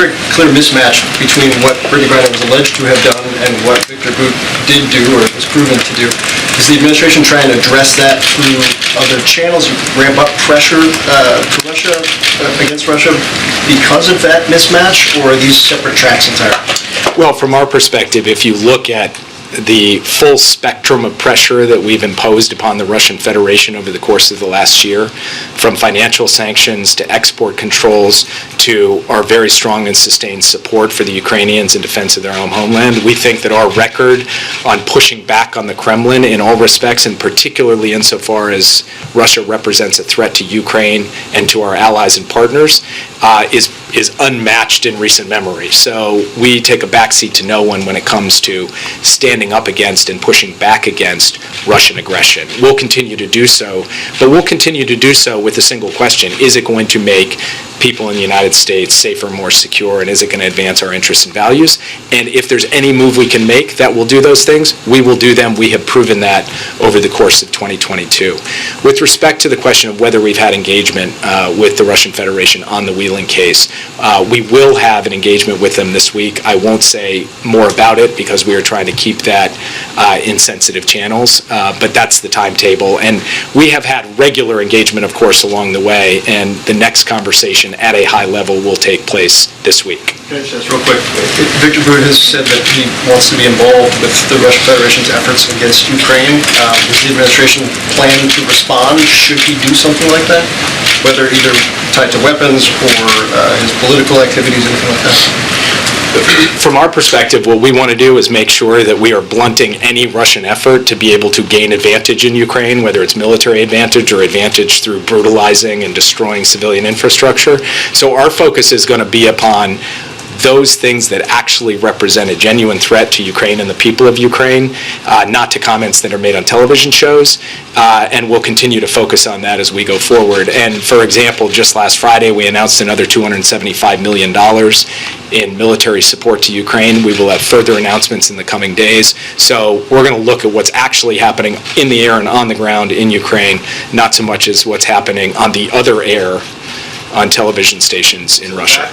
very clear mismatch between what Brittney Griner was alleged to have done and what Viktor Bout did do or was proven to do. Is the administration trying to address that through other channels, ramp up pressure for Russia, against Russia because of that mismatch, or are these separate tracks entirely? Well, from our perspective, if you look at the full spectrum of pressure that we've imposed upon the Russian Federation over the course of the last year, from financial sanctions to export controls to our very strong and sustained support for the Ukrainians in defense of their own homeland, we think that our record on pushing back on the Kremlin in all respects, and particularly insofar as Russia represents a threat to Ukraine and to our allies and partners, is unmatched in recent memory. So we take a backseat to no one when it comes to standing up against and pushing back against Russian aggression. We'll continue to do so, but we'll continue to do so with a single question: is it going to make people in the United States safer, more secure, and is it going to advance our interests and values? And if there's any move we can make that will do those things, we will do them. We have proven that over the course of 2022. With respect to the question of whether we've had engagement with the Russian Federation on the Wheeling case, we will have an engagement with them this week. I won't say more about it because we are trying to keep that in sensitive channels, but that's the timetable. And we have had regular engagement, of course, along the way, and the next conversation at a high level will take place this week. Can I just real quick? Viktor Bout has said that he wants to be involved with the Russian Federation's efforts against Ukraine. Does the administration plan to respond should he do something like that? Whether either tied to weapons or his political activities, anything like that? From our perspective, what we want to do is make sure that we are blunting any Russian effort to be able to gain advantage in Ukraine, whether it's military advantage or advantage through brutalizing and destroying civilian infrastructure. So our focus is going to be upon those things that actually represent a genuine threat to Ukraine and the people of Ukraine, not to comments that are made on television shows, and we'll continue to focus on that as we go forward. And for example, just last Friday we announced another $275 million in military support to Ukraine. We will have further announcements in the coming days. So we're going to look at what's actually happening in the air and on the ground in Ukraine, not so much as what's happening on the other air on television stations in Russia.